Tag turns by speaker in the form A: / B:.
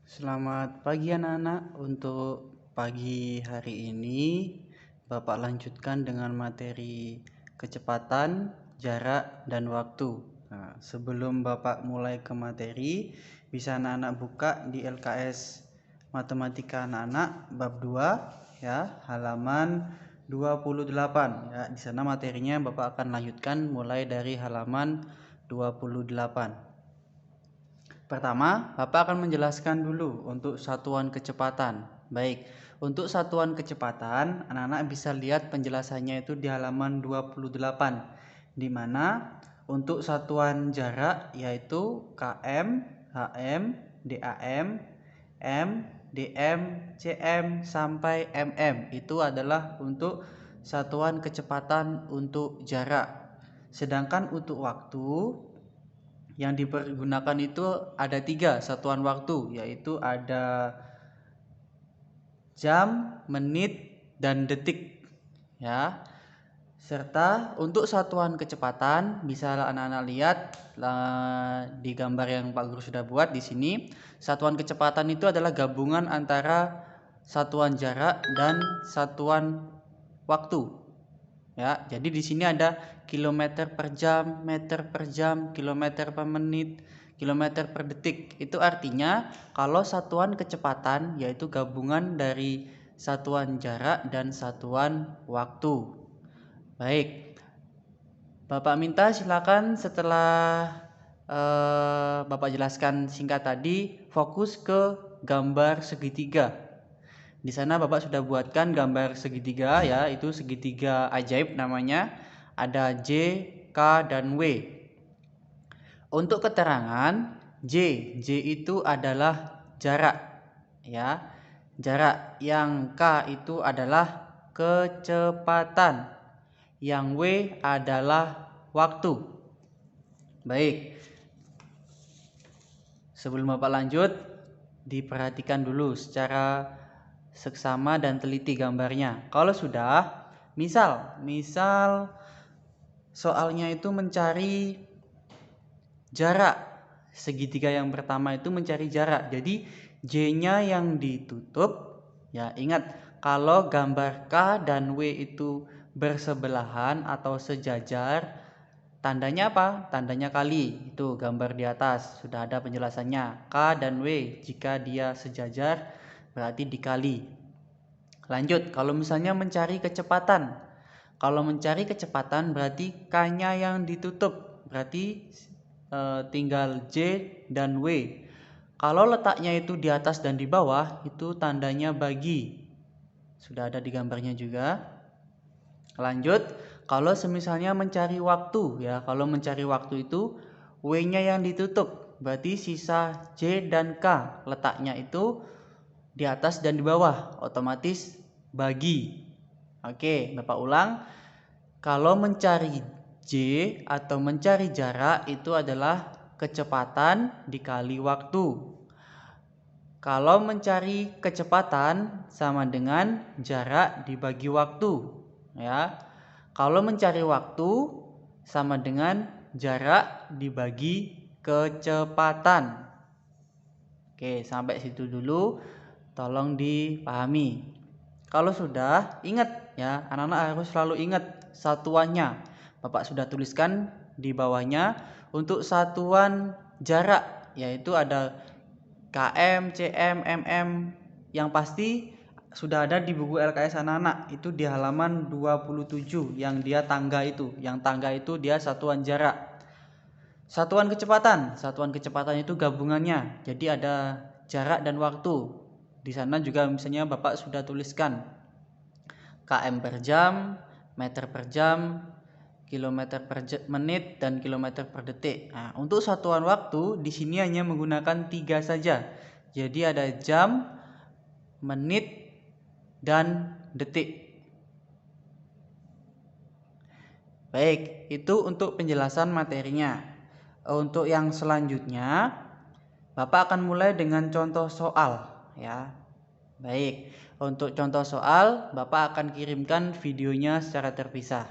A: Selamat pagi anak-anak. Untuk pagi hari ini Bapak lanjutkan dengan materi kecepatan, jarak, dan waktu. Nah, sebelum Bapak mulai ke materi, bisa anak-anak buka di LKS Matematika anak-anak bab 2 ya, halaman 28 ya. Di sana materinya Bapak akan lanjutkan mulai dari halaman 28. Pertama, Bapak akan menjelaskan dulu untuk satuan kecepatan. Baik, untuk satuan kecepatan, anak-anak bisa lihat penjelasannya itu di halaman 28, di mana untuk satuan jarak yaitu km, hm, dam, m, dm, cm, sampai mm. Itu adalah untuk satuan kecepatan untuk jarak. Sedangkan untuk waktu, yang dipergunakan itu ada 3 satuan waktu, yaitu ada jam, menit, dan detik ya. Serta untuk satuan kecepatan bisa anak-anak lihat di gambar yang Pak Guru sudah buat di sini. Satuan kecepatan itu adalah gabungan antara satuan jarak dan satuan waktu. Ya, jadi di sini ada kilometer per jam, meter per jam, kilometer per menit, kilometer per detik. Itu artinya kalau satuan kecepatan yaitu gabungan dari satuan jarak dan satuan waktu. Baik, Bapak minta silakan setelah Bapak jelaskan singkat tadi, fokus ke gambar segitiga. Di sana Bapak sudah buatkan gambar segitiga ya, itu segitiga ajaib namanya. Ada J, K, dan W. Untuk keterangan J itu adalah jarak ya. Jarak. Yang K itu adalah kecepatan. Yang W adalah waktu. Baik. Sebelum Bapak lanjut, diperhatikan dulu secara seksama dan teliti gambarnya. Kalau sudah, misal soalnya itu mencari jarak. Segitiga yang pertama itu mencari jarak. Jadi J-nya yang ditutup. Ya, ingat kalau gambar K dan W itu bersebelahan atau sejajar, tandanya apa? Tandanya kali. Itu gambar di atas sudah ada penjelasannya. K dan W jika dia sejajar berarti dikali. Lanjut, kalau misalnya mencari kecepatan. Kalau mencari kecepatan berarti K-nya yang ditutup. Berarti tinggal J dan W. Kalau letaknya itu di atas dan di bawah, itu tandanya bagi. Sudah ada di gambarnya juga. Lanjut, kalau semisalnya mencari waktu ya, kalau mencari waktu itu W-nya yang ditutup. Berarti sisa J dan K letaknya itu di atas dan di bawah, otomatis bagi. Oke, Bapak ulang. Kalau mencari J atau mencari jarak itu adalah kecepatan dikali waktu. Kalau mencari kecepatan sama dengan jarak dibagi waktu, ya. Kalau mencari waktu sama dengan jarak dibagi kecepatan. Oke, sampai situ dulu. Tolong dipahami. Kalau sudah, ingat ya, anak-anak harus selalu ingat satuannya. Bapak sudah tuliskan di bawahnya. Untuk satuan jarak yaitu ada km, cm, mm. Yang pasti sudah ada di buku LKS anak-anak. Itu di halaman 27 yang dia tangga itu. Yang tangga itu dia satuan jarak. Satuan kecepatan itu gabungannya. Jadi ada jarak dan waktu. Di sana juga misalnya Bapak sudah tuliskan km per jam, meter per jam, kilometer per menit, dan kilometer per detik. Nah, untuk satuan waktu di sini hanya menggunakan 3 saja. Jadi ada jam, menit, dan detik. Baik, itu untuk penjelasan materinya. Untuk yang selanjutnya, Bapak akan mulai dengan contoh soal ya. Baik, untuk contoh soal Bapak akan kirimkan videonya secara terpisah.